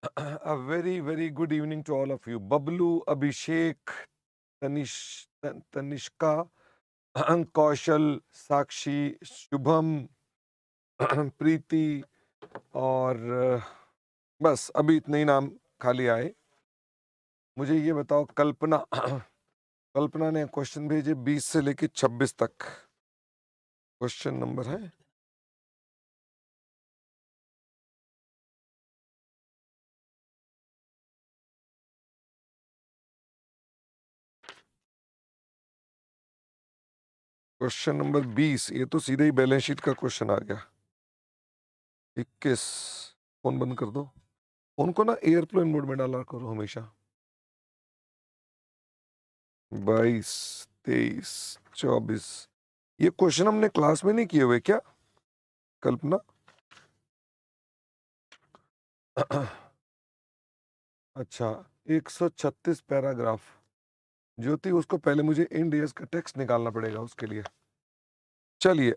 A very, very good evening to all of you. Bablu, Abhishek, Tanishka, Kaushal, Sakshi, Shubham, प्रीति और बस अभी इतने ही नाम खाली आए। मुझे ये बताओ, कल्पना कल्पना ने क्वेश्चन भेजे 20 से लेके 26 तक। क्वेश्चन नंबर है क्वेश्चन नंबर 20। ये तो सीधे ही बैलेंस शीट का क्वेश्चन आ गया। 21। फोन बंद कर दो, फोन को ना एयरप्लेन मोड में डाला करो हमेशा। 22, 23, 24। ये क्वेश्चन हमने क्लास में नहीं किए हुए क्या कल्पना? अच्छा, 136 पैराग्राफ। ज्योति, उसको पहले मुझे इंड ईयर्स का टेक्स्ट निकालना पड़ेगा उसके लिए। चलिए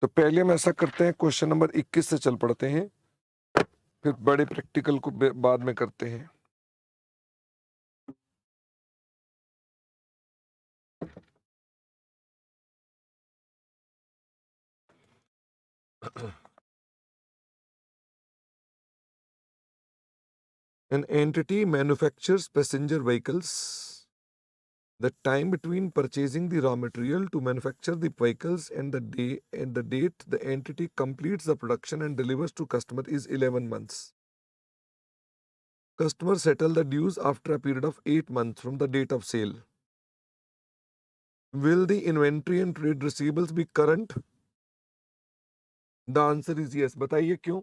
तो पहले हम ऐसा करते हैं, क्वेश्चन नंबर 21 से चल पड़ते हैं, फिर बड़े प्रैक्टिकल को बाद में करते हैं। An entity manufactures passenger vehicles. The time between purchasing the raw material to manufacture the vehicles and the date the entity completes the production and delivers to customer is 11 months. Customer settle the dues after a period of 8 months from the date of sale. Will the inventory and trade receivables be current? The answer is yes. बताइए क्यों?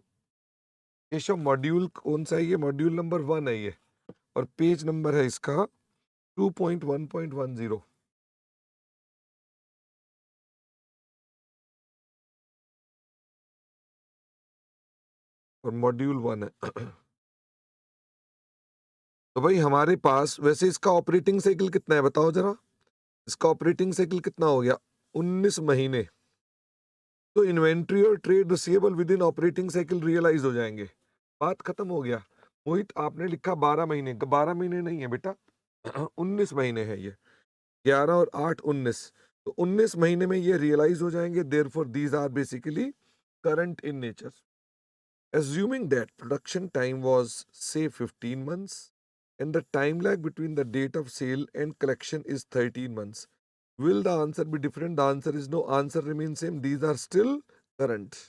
Keshav, module कौन सा है? ये module number 1 है ये, और page number है इसका 2.1.10 और मॉड्यूल 1 है। तो भाई हमारे पास वैसे इसका ऑपरेटिंग साइकिल कितना है बताओ जरा। इसका ऑपरेटिंग साइकिल कितना हो गया? 19 महीने। तो इन्वेंट्री और trade receivable within operating cycle realise हो जाएंगे। बात खत्म हो गया। मोहित, आपने लिखा 12 महीने, 12 महीने नहीं है बेटा, 19 महीने है ये। 11 और 8 19। तो 19 महीने में ये रियलाइज हो जाएंगे। Therefore these are basically current in nature. Assuming that production time was say 15 months and the time lag between the date of sale and collection is 13 months, will the answer be different? The answer is no. Answer remains same. These are still current.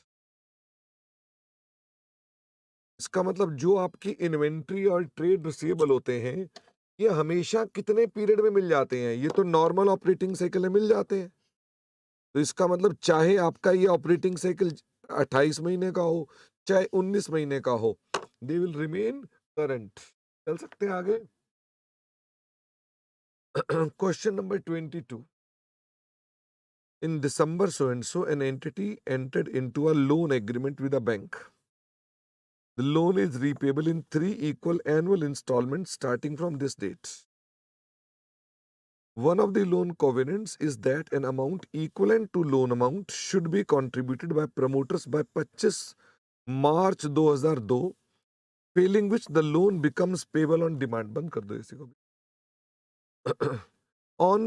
इसका मतलब जो आपकी inventory और trade receivable होते हैं, ये हमेशा कितने पीरियड में मिल जाते हैं? ये तो नॉर्मल ऑपरेटिंग साइकिल में मिल जाते हैं। तो इसका मतलब चाहे आपका ये ऑपरेटिंग साइकिल 28 महीने का हो, चाहे 19 महीने का हो, दे विल रिमेन करंट। चल सकते हैं आगे। Question number 22। In December so and so, an entity entered into a loan agreement with a bank. The loan is repayable in 3 equal annual installments starting from this date. One of the loan covenants is that an amount equivalent to loan amount should be contributed by promoters by 25 March 2002, failing which the loan becomes payable on demand. बंद कर दो इसी को भी। On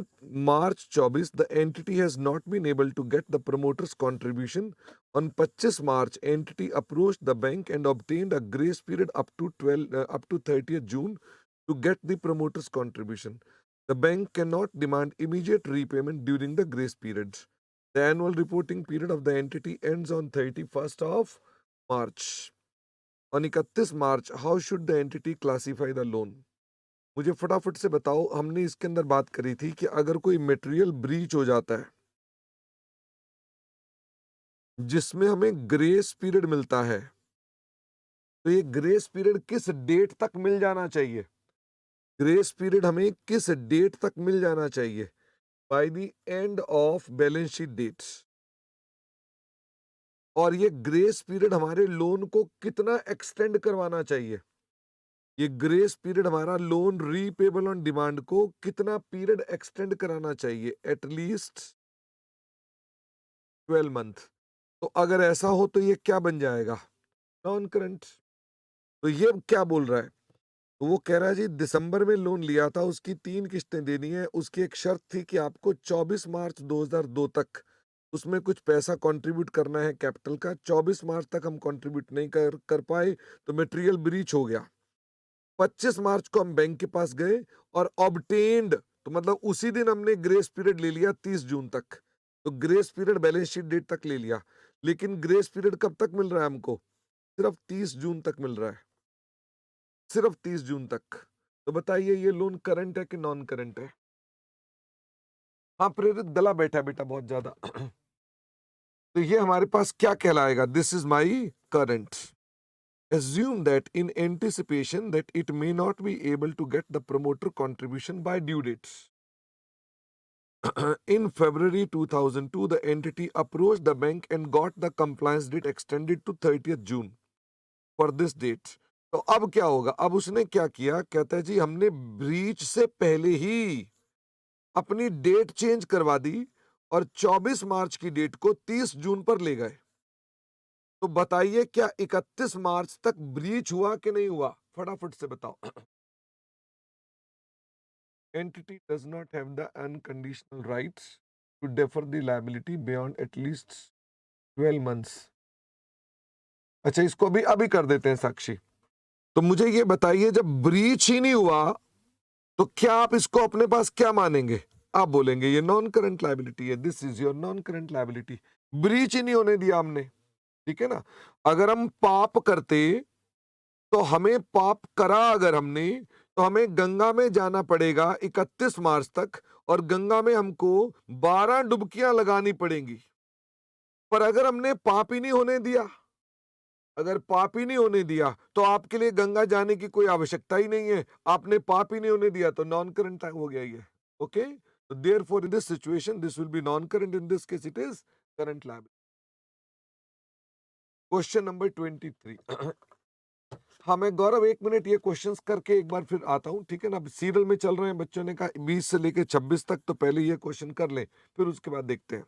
March 24, the entity has not been able to get the promoter's contribution. On 25 March, entity approached the bank and obtained a grace period up to 30th June to get the promoter's contribution. The bank cannot demand immediate repayment during the grace period. The annual reporting period of the entity ends on 31st of March. On 31 March, how should the entity classify the loan? मुझे फटाफट से बताओ। हमने इसके अंदर बात करी थी कि अगर कोई मटेरियल ब्रीच हो जाता है जिसमें हमें ग्रेस पीरियड मिलता है, तो ये ग्रेस पीरियड किस डेट तक मिल जाना चाहिए? ग्रेस पीरियड हमें किस डेट तक मिल जाना चाहिए? By the end of balance sheet date. और ये ग्रेस पीरियड हमारे लोन को कितना एक्सटेंड करवाना चाहिए? ये ग्रेस पीरियड हमारा लोन रीपेबल ऑन डिमांड को कितना पीरियड एक्सटेंड कराना चाहिए? At least 12 month. तो अगर ऐसा हो तो ये क्या बन जाएगा? Non current. तो ये क्या बोल रहा है? तो वो कह रहा है जी दिसंबर में लोन लिया था, उसकी 3 किश्तें देनी है। उसकी एक शर्त थी कि आपको 24 मार्च 2002 तक उसमें कुछ पैसा कंट्रीब्यूट करना है कैपिटल का। 24 मार्च तक हम कंट्रीब्यूट नहीं कर कर पाए तो मटेरियल ब्रीच हो गया। 25 मार्च को हम बैंक के पास गए और ऑब्टेन्ड, तो मतलब उसी दिन हमने ग्रेस पीरियड ले लिया 30 जून तक। तो grace period balance sheet date तक ले लिया, लेकिन ग्रेस पीरियड कब तक मिल रहा है हमको? सिर्फ 30 जून तक मिल रहा है, सिर्फ 30 जून तक। तो बताइए ये लोन करंट है कि नॉन करंट है? हाँ प्रेरित, गला बैठा है बेटा बहुत ज्यादा। तो ये हमारे पास क्या कहलाएगा? This is my current. Assume that in anticipation that it may not be able to get the promoter contribution by due dates. In February 2002, the entity approached the bank and got the compliance date extended to 30th June for this date. तो अब क्या होगा? अब उसने क्या किया? कहता है जी हमने ब्रीच से पहले ही अपनी डेट चेंज करवा दी और 24 मार्च की डेट को 30 जून पर ले गए। तो बताइए क्या 31 मार्च तक ब्रीच हुआ कि नहीं हुआ? फटाफट से बताओ। Entity does not have the unconditional rights to defer the liability beyond at least 12 months. अच्छा इसको अभी अभी कर देते हैं साक्षी। तो मुझे ये बताइए जब ब्रीच ही नहीं हुआ तो क्या आप इसको अपने पास क्या मानेंगे? आप बोलेंगे ये नॉन करंट लायबिलिटी है, this is your non current liability. Breach ही नहीं होने दिया हमने, ठीक है ना। अगर हम पाप करते तो हमें पाप करा अगर हमने, तो हमें गंगा में जाना पड़ेगा 31 मार्च तक और गंगा में हमको 12 डुबकियां लगानी पड़ेंगी। पर अगर हमने पाप ही नहीं होने दिया, अगर पाप ही नहीं होने दिया तो आपके लिए गंगा जाने की कोई आवश्यकता ही नहीं है। आपने पाप ही नहीं होने दिया तो नॉन करंट हो गया ये। ओके, तो therefore in this situation this will B non current, in this case it is current liability. Question number 23। हाँ मैं गौरव 1 मिनट ये क्वेश्चंस करके एक बार फिर आता हूँ, ठीक है ना। अब सीरियल में चल रहे हैं, बच्चों ने कहा 20 से लेके 26 तक, तो पहले ये क्वेश्चन कर लें फिर उसके बाद देखते हैं।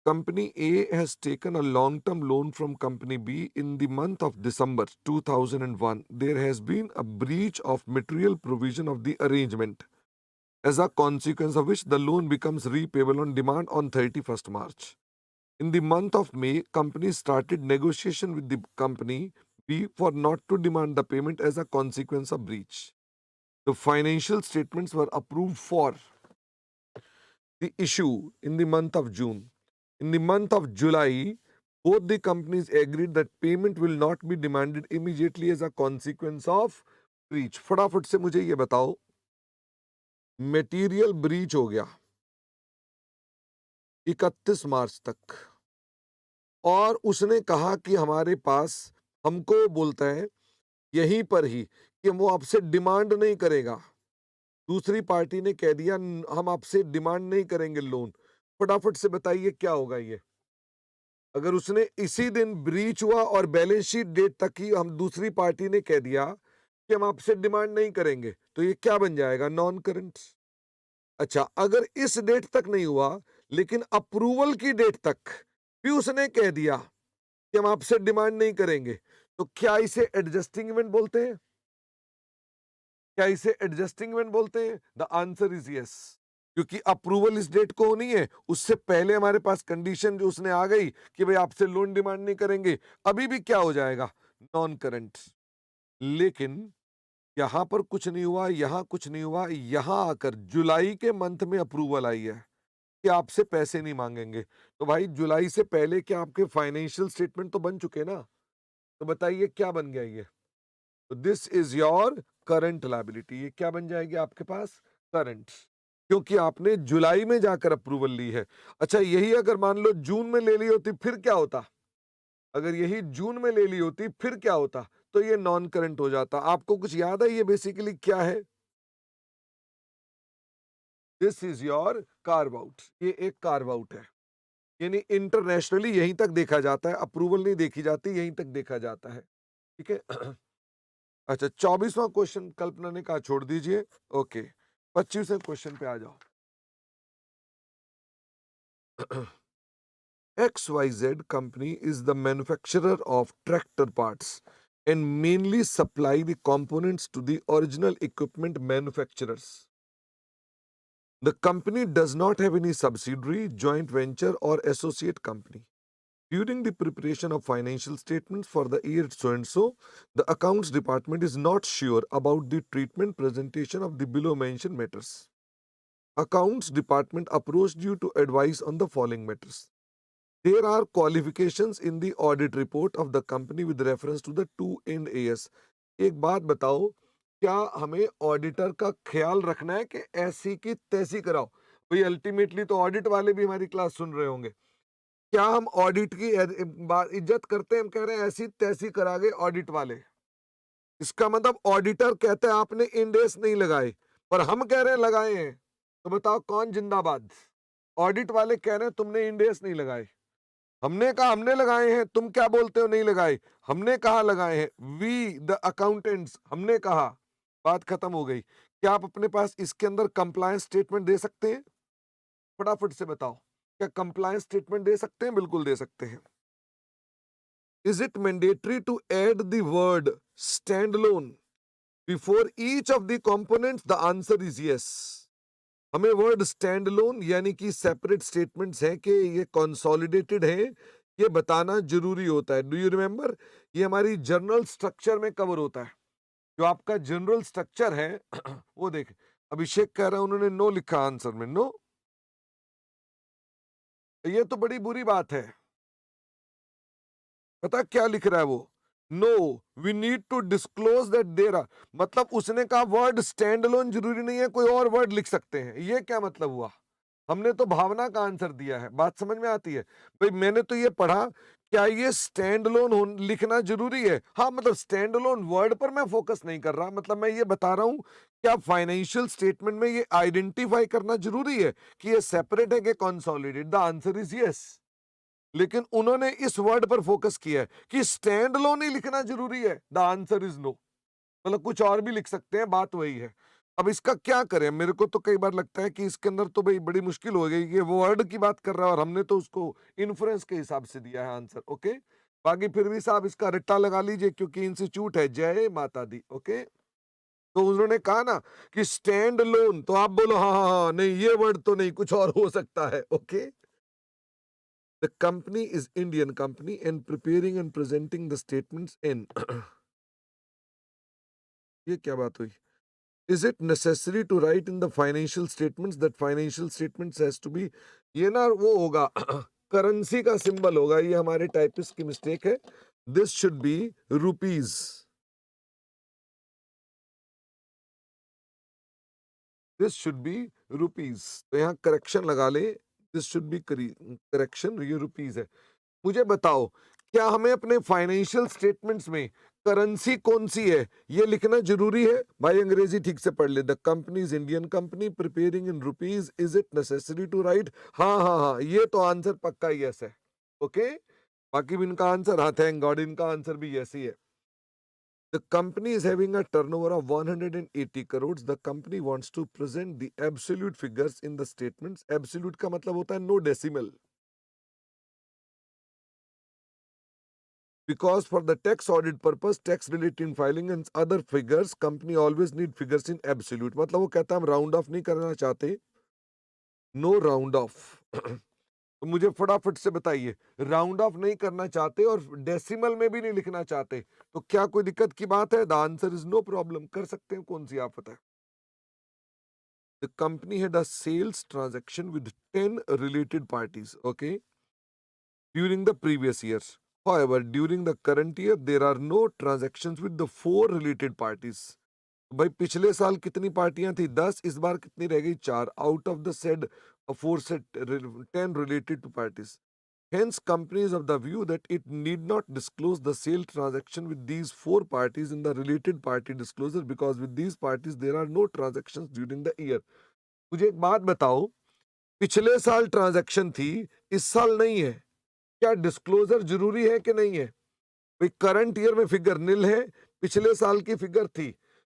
Company A has taken a long-term loan from Company B in the month of December 2001. There has been a breach of material provision of the arrangement, as a consequence of which the loan becomes repayable on demand on 31st March. In the month of May, company started negotiation with the company B for not to demand the payment as a consequence of breach. The financial statements were approved for the issue in the month of June. In the month of July, both the companies agreed that payment will not be demanded immediately as a consequence of breach. फटाफट से मुझे ये बताओ, material breach हो गया 31 मार्च तक और उसने कहा कि हमारे पास, हमको बोलता है यहीं पर ही कि वो आपसे डिमांड नहीं करेगा। दूसरी पार्टी ने कह दिया हम आपसे डिमांड नहीं करेंगे लोन। फटाफट से बताइए क्या होगा ये? अगर उसने इसी दिन ब्रीच हुआ और बैलेंस शीट डेट तक ही हम, दूसरी पार्टी ने कह दिया कि हम आपसे डिमांड नहीं करेंगे, तो ये क्या बन जाएगा? Non current. अच्छा अगर इस डेट तक नहीं हुआ लेकिन अप्रूवल की डेट तक भी उसने कह दिया कि हम आपसे डिमांड नहीं करेंगे, तो क्या इसे एडजस्टिंग इवेंट बोलते हैं? क्या इसे एडजस्टिंग इवेंट बोलते हैं? द आंसर इज यस, क्योंकि अप्रूवल इस डेट को होनी है, उससे पहले हमारे पास कंडीशन जो उसने आ गई कि भाई आपसे लोन डिमांड नहीं करेंगे, अभी भी क्या हो जाएगा? Non current. लेकिन यहां पर कुछ नहीं हुआ, यहां कुछ नहीं हुआ, यहां आकर जुलाई के मंथ में अप्रूवल आई है कि आपसे पैसे नहीं मांगेंगे। तो भाई जुलाई से पहले क्या आपके फाइनेंशियल स्टेटमेंट तो बन चुके ना? तो बताइए क्या बन गया ये? तो this is your current liability. ये क्या बन जाएगी आपके पास? करंट, क्योंकि आपने जुलाई में जाकर अप्रूवल ली है। अच्छा यही अगर मान लो जून में ले ली होती फिर क्या होता? अगर यही जून में ले ली होती फिर क्या होता? तो ये नॉन करंट हो जाता। आपको कुछ याद है ये बेसिकली क्या है? This is your carve out. ये एक कार्व आउट है, यानी इंटरनेशनली यहीं तक देखा जाता है, अप्रूवल नहीं देखी जाती, यहीं तक देखा जाता है, ठीक है। अच्छा 24वां क्वेश्चन कल्पना ने कहा छोड़ दीजिए, ओके 25वें क्वेश्चन पे आ जाओ। XYZ company is the manufacturer of tractor parts and mainly supply the components to the original equipment manufacturers. The company does not have any subsidiary, joint venture, or associate company. During the preparation of financial statements for the year so and so, the accounts department is not sure about the treatment presentation of the below mentioned matters. Accounts department approached you to advise on the following matters. There are qualifications in the audit report of the company with reference to the 2 Ind AS. एक बात बताओ, क्या हमें auditor का ख्याल रखना है कि ऐसी की तैसी कराओ? भाई अल्टीमेटली तो ऑडिट वाले भी हमारी क्लास सुन रहे होंगे। क्या हम ऑडिट की इज्जत करते हैं? हम कह रहे हैं ऐसी तैसी करा गए ऑडिट वाले। इसका मतलब ऑडिटर कहते हैं आपने इंड एस नहीं लगाए, पर हम कह रहे हैं लगाए हैं। तो बताओ कौन जिंदाबाद? ऑडिट वाले कह रहे हैं तुमने इंड एस नहीं लगाए, हमने कहा हमने लगाए हैं, तुम क्या बोलते हो नहीं लगाए? हमने कहा लगाए हैं, वी द अकाउंटेंट्स हमने कहा, बात खत्म हो गई। क्या आप अपने पास इसके अंदर कंप्लायंस स्टेटमेंट दे सकते हैं? फटाफट से बताओ, क्या कंप्लायंस स्टेटमेंट दे सकते हैं? बिल्कुल दे सकते हैं। Is it mandatory to add the word standalone before each of the components? The answer is yes. हमें वर्ड स्टैंड लोन यानी कि सेपरेट स्टेटमेंट्स हैं कि ये कंसोलिडेटेड है, ये बताना जरूरी होता है। Do you remember? ये हमारी जनरल स्ट्रक्चर में कवर होता है। जो आपका जनरल स्ट्रक्चर है वो देख, अभिषेक कह रहा है उन्होंने नो लिखा आंसर में, नो। ये तो बड़ी बुरी बात है। पता क्या लिख रहा है वो? No we need to disclose that there are, मतलब उसने कहा वर्ड स्टैंड अलोन जरूरी नहीं है, कोई और वर्ड लिख सकते हैं। ये क्या मतलब हुआ? हमने तो भावना का आंसर दिया है। बात समझ में आती है? भाई मैंने तो ये पढ़ा, क्या ये स्टैंड अलोन लिखना जरूरी है? हाँ, मतलब स्टैंड अलोन वर्ड पर मैं फोकस नहीं कर रहा, मतलब मैं ये बता रहा हूं क्या फाइनेंशियल स्टेटमेंट में ये आइडेंटिफाई करना जरूरी है कि ये सेपरेट है कि consolidated? The answer is yes. लेकिन उन्होंने इस वर्ड पर फोकस किया है कि स्टैंड अलोन ही लिखना जरूरी है। The answer is no. मतलब कुछ और भी लिख सकते हैं, बात वही है। अब इसका क्या करें? मेरे को तो कई बार लगता है कि इसके अंदर तो भाई बड़ी मुश्किल हो गई कि वो वर्ड की बात कर रहा है और हमने तो उसको इन्फ्लुएंस के हिसाब से दिया है आंसर। ओके, बाकी फिर भी साहब इसका रट्टा लगा लीजिए क्योंकि इंस्टीट्यूट है। जय माता दी। ओके, तो उन्होंने कहा ना कि स्टैंड लोन, तो आप बोलो हाँ हाँ हाँ, नहीं ये वर्ड तो नहीं, कुछ और हो सकता है। Okay, the company is Indian company and preparing and presenting the statements in ये क्या बात हुई? Is it necessary to write in the financial statements that financial statements has to be, ये ना वो होगा करेंसी का सिंबल होगा, ये हमारे टाइपिस्ट की मिस्टेक है। This should be rupees, this should be rupees. तो यहाँ करेक्शन लगा ले, दिस शुड बी करेक्शन, ये रुपीज है। मुझे बताओ, क्या हमें अपने फाइनेंशियल स्टेटमेंट्स में करेंसी कौन सी है ये लिखना जरूरी है? भाई अंग्रेजी ठीक से पढ़ ले। The company is Indian company preparing in rupees, is it necessary to write? हाँ हाँ हाँ, ये तो आंसर पक्का यस है। ओके, बाकी भी इनका आंसर, हाँ थैंक गॉड, इनका आंसर भी यस ही है। The company is having a turnover of 180 crores. The company wants to present the absolute figures in the statements. Absolute का मतलब होता है no decimal. Because for the tax audit purpose, tax related filing and other figures, company always need figures in absolute. मतलब वो कहता है हम round of नहीं करना चाहते, नो राउंड ऑफ। तो मुझे फटाफट से बताइए, राउंड ऑफ नहीं करना चाहते और डेसिमल में भी नहीं लिखना चाहते, तो क्या कोई दिक्कत की बात है? The answer is no problem. कर सकते हैं, कौन सी आप बताएं? The company had a sales transaction with 10 related parties, okay, during the previous years. However, during the current year, there are no transactions with the 4 related parties. भाई पिछले साल कितनी पार्टियां थी? 10। इस बार कितनी रह गई? 4। Out of the said 4 set 10 related to parties. Hence, company is of the view that it need not disclose the sale transaction with these 4 parties in the related party disclosure because with these parties there are no transactions during the year. मुझे एक बात बताओ, पिछले साल transaction थी, इस साल नहीं है, क्या डिस्क्लोजर जरूरी है कि नहीं है? भाई करंट ईयर में फिगर नील है, पिछले साल की फिगर थी,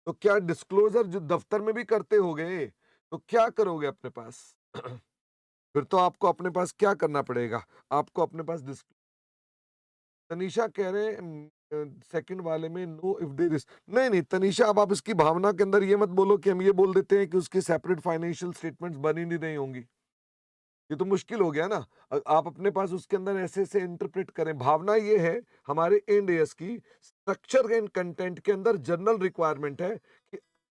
तो क्या डिस्क्लोजर जो दफ्तर में भी करते होगे, तो क्या करोगे अपने पास? फिर तो आपको अपने पास क्या करना पड़ेगा? आपको अपने पास तनीषा कह रहे हैं सेकंड वाले में नो इफ देयर इज, नहीं नहीं तनीषा, अब आप इसकी भावना के अंदर ये मत बोलो कि हम ये बोल देते हैं कि उसके सेपरेट फाइनेंशियल स्टेटमेंट्स बनी नहीं नहीं होंगी। ये तो मुश्किल हो गया ना। आप अपने पास उसके अंदर ऐसे ऐसे इंटरप्रेट करें। भावना ये है हमारे इंड एएस की स्ट्रक्चर एंड कंटेंट के अंदर जनरल रिक्वायरमेंट है कि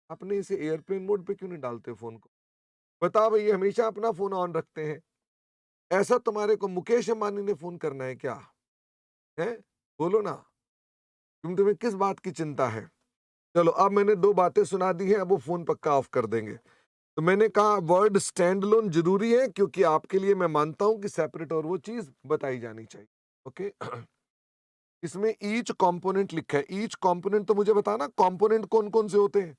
आपने इसे एयरप्लेन मोड पे क्यों नहीं डालते फोन को? बताओ भाई, ये हमेशा अपना फोन ऑन रखते हैं। ऐसा तुम्हारे को मुकेश अंबानी ने फोन करना है क्या? है, बोलो ना, तुम्हें किस बात की चिंता है? चलो, अब मैंने दो बातें सुना दी हैं, अब वो फोन पक्का ऑफ कर देंगे। तो मैंने कहा वर्ड स्टैंड लोन जरूरी है क्योंकि आपके लिए मैं मानता हूं कि सेपरेट और वो चीज बताई जानी चाहिए। ओके। इसमें ईच कंपोनेंट लिखा है। ईच कंपोनेंट तो मुझे बताना कंपोनेंट कौन कौन से होते हैं।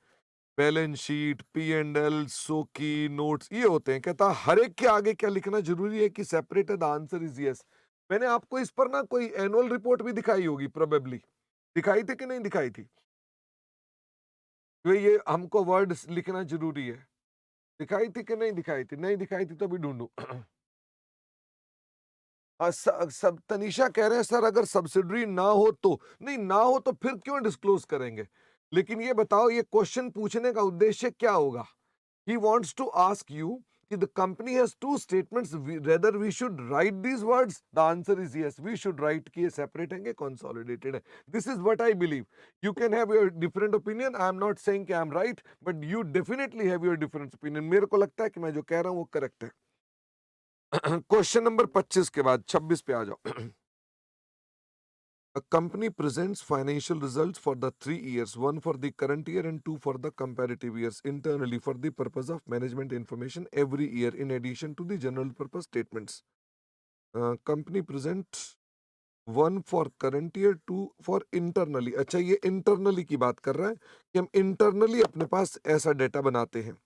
Balance sheet, P and L, सोकी, नोट्स, ये होते हैं। कहता हर एक के आगे क्या लिखना जरूरी है कि सेपरेट है? The answer is yes. मैंने आपको इस पर ना कोई एनुअल रिपोर्ट भी दिखाई होगी प्रोबेबली। दिखाई थी कि नहीं दिखाई थी? भाई ये हमको वर्ड लिखना जरूरी है। दिखाई थी कि नहीं दिखाई थी? नहीं दिखाई थी तो अभी ढूंढू। सब तनीषा कह रहे हैं सर अगर सब्सिडरी ना हो तो, नहीं ना हो तो फिर क्यों डिस्क्लोज करेंगे? लेकिन ये बताओ ये क्वेश्चन पूछने का उद्देश्य क्या होगा? He wants to ask you कि the company has two statements, whether we should write these words. The answer is yes, we should write कि ये सेपरेट है, कंसोलिडेटेड है। This is what I believe. You can have your different opinion, I am not saying कि I am right, but you definitely have your different opinion. मेरे को लगता है कि मैं जो कह रहा हूं वो करेक्ट है। क्वेश्चन नंबर 25 के बाद 26 पे आ जाओ। A company presents financial results for the 3 years, one for the current year and two for the comparative years, internally for the purpose of management information every year, in addition to the general purpose statements. Company presents one for current year, two for internally. अच्छा, ये internally की बात कर रहा है कि हम internally अपने पास ऐसा डेटा बनाते हैं।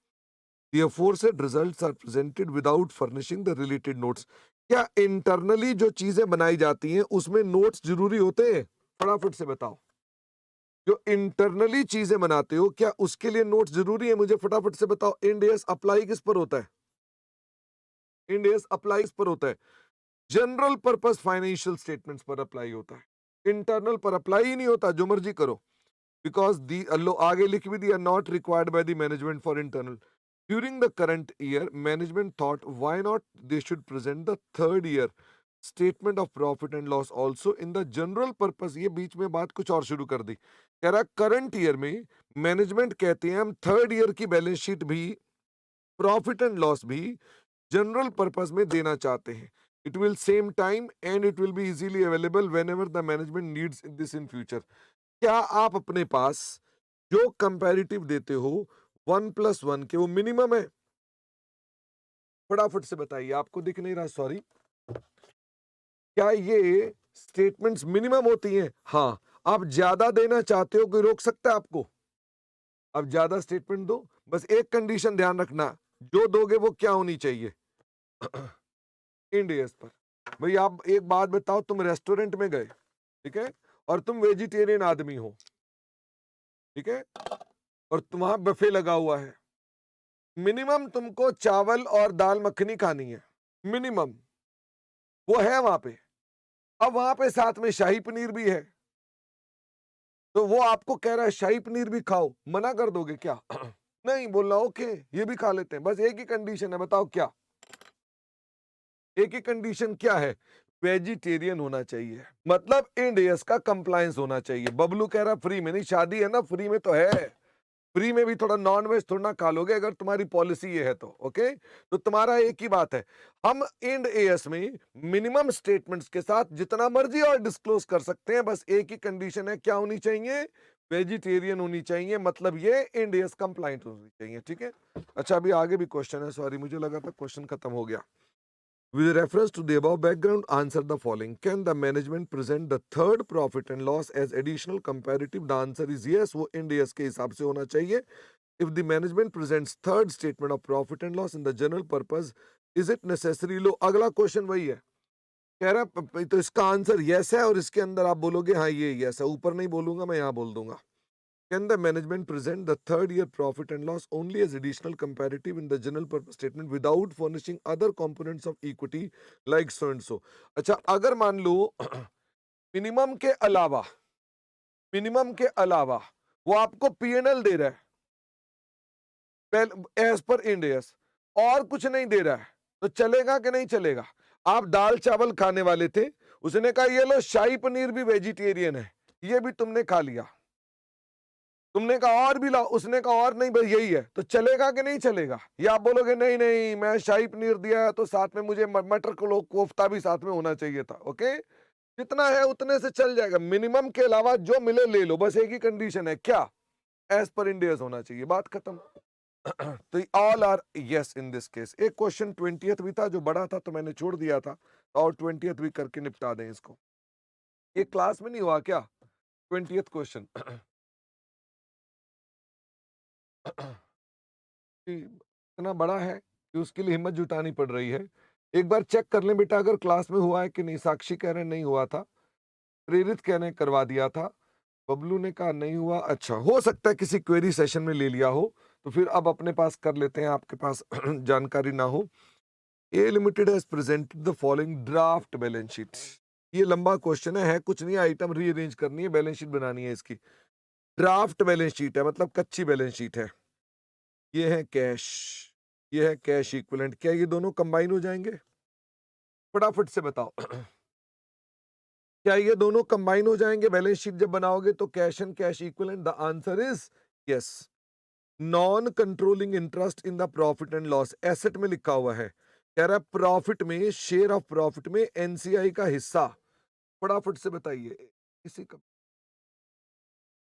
The aforesaid results are presented without furnishing the related notes. क्या इंटरनली जो चीजें बनाई जाती हैं उसमें नोट्स जरूरी होते हैं? फटाफट से बताओ। जो इंटरनली चीजें बनाते हो क्या उसके लिए नोट्स जरूरी है? मुझे फटाफट से बताओ। इंड एस अप्लाई किस पर होता है? इंड एस अप्लाई किस पर होता है? जनरल पर्पस फाइनेंशियल स्टेटमेंट्स पर अप्लाई होता है। इंटरनल पर अप्लाई ही नहीं होता, जो मर्जी करो। Because the आगे लिख भी दिया, not required by the management for internal. During the current year, management thought why not they should present the third year statement of profit and loss also in the general purpose. ये बीच में बात कुछ और शुरू कर दी। कह रहा current year में मैनेजमेंट कहते हैं हम थर्ड ईयर की बैलेंस शीट भी, प्रॉफिट एंड लॉस भी जनरल पर्पस में देना चाहते हैं। It will same time and it will be easily available when ever the management needs this in future. क्या आप अपने पास जो कंपैरेटिव देते हो 1+1 के वो मिनिमम है? फटाफट से बताइए, आपको दिख नहीं रहा, सॉरी। क्या ये स्टेटमेंट्स मिनिमम होती हैं? हाँ। आप ज्यादा देना चाहते हो, कोई रोक सकता है आपको? आप ज्यादा स्टेटमेंट दो, बस एक कंडीशन ध्यान रखना, जो दोगे वो क्या होनी चाहिए? इंडियस पर। भाई आप एक बात बताओ, तुम रेस्टोरेंट में गए, ठीक है, और तुम वेजिटेरियन आदमी हो, ठीक है, और तुम्हारा बफे लगा हुआ है। मिनिमम तुमको चावल और दाल मखनी खानी है, मिनिमम वो है वहां पे। अब वहां पे साथ में शाही पनीर भी है, तो वो आपको कह रहा है शाही पनीर भी खाओ, मना कर दोगे क्या? नहीं, बोलना ओके ये भी खा लेते हैं, बस एक ही कंडीशन है, बताओ क्या? एक ही कंडीशन क्या है? वेजिटेरियन होना चाहिए, मतलब इंडियस का कंप्लायंस होना चाहिए। बबलू कह रहा फ्री में नहीं, शादी है ना, फ्री में तो है। फ्री में भी थोड़ा नॉन वेज थोड़ा ना खा लोगे अगर तुम्हारी पॉलिसी ये है तो। ओके, तो तुम्हारा एक ही बात है, हम इंड एएस में मिनिमम स्टेटमेंट्स के साथ जितना मर्जी और डिस्क्लोज कर सकते हैं, बस एक ही कंडीशन है, क्या होनी चाहिए? वेजिटेरियन होनी चाहिए, मतलब ये इंड एएस कंप्लाइंट होनी चाहिए, ठीक है। अच्छा, अभी आगे भी क्वेश्चन है, सॉरी मुझे लगा था क्वेश्चन खत्म हो गया। With reference to the above background, answer the following. Can the management present the third profit and loss as additional comparative? The answer is yes, वो Ind AS के हिसाब से होना चाहिए। If the management presents third statement of profit and loss in the general purpose, is it necessary? लो, अगला question वही है, कह रहा तो इसका आंसर यस है, और इसके अंदर आप बोलोगे हाँ ये यस है, ऊपर नहीं बोलूंगा मैं, यहाँ बोल दूंगा। Can the management present the third year profit and loss only as additional comparative in the general purpose statement without furnishing other components of equity like so and so? अच्छा, अगर मान लो मिनिमम के अलावा, मिनिमम के अलावा वो आपको PNL दे रहा है एज पर इंड एस, और कुछ नहीं दे रहा है, तो चलेगा कि नहीं चलेगा? आप दाल चावल खाने वाले थे, उसने कहा ये लो शाही पनीर भी वेजिटेरियन है, ये भी तुमने खा लिया, तुमने कहा और भी लाओ, उसने कहा और नहीं भाई यही है, तो चलेगा कि नहीं चलेगा? या आप बोलोगे नहीं नहीं मैं शाही पनीर दिया है तो साथ में मुझे मटर कोफ्ता भी साथ में होना चाहिए था? ओके, जितना है उतने से चल जाएगा, मिनिमम के अलावा जो मिले ले लो, बस एक ही कंडीशन है, क्या? एज पर इंडियस होना चाहिए, बात खत्म। तो all are yes in this case. एक क्वेश्चन 20th भी था जो बड़ा था तो मैंने छोड़ दिया था, और 20th भी करके निपटा दें इसको। ये क्लास में नहीं हुआ क्या 20th क्वेश्चन? इतना बड़ा है कि उसके लिए हिम्मत जुटानी पड़ रही है। एक बार चेक कर लें बेटा अगर क्लास में हुआ है कि नहीं। साक्षी कह रहे नहीं हुआ था, प्रेरित कह रहे करवा दिया था, बबलू ने कहा नहीं हुआ। अच्छा, हो सकता है किसी क्वेरी सेशन में ले लिया हो, तो फिर अब अपने पास कर लेते हैं, आपके पास जानकारी ना हो। A limited has presented the following draft balance sheet. ये लंबा क्वेश्चन है कुछ नहीं, आइटम रीअरेंज करनी है, बैलेंस शीट बनानी है इसकी। ड्राफ्ट बैलेंस शीट है मतलब कच्ची बैलेंस शीट है। ये है कैश, ये है कैश इक्विवेलेंट। क्या ये दोनों कंबाइन हो जाएंगे? फटाफट से बताओ। क्या ये दोनों कंबाइन हो जाएंगे बैलेंस शीट जब बनाओगे तो? Cash and cash equivalent, the answer is yes. Non controlling interest in the profit and loss, asset में लिखा हुआ है, कह रहा है प्रॉफिट में, शेयर ऑफ प्रॉफिट में एनसीआई का हिस्सा। फटाफट से बताइए किसी का।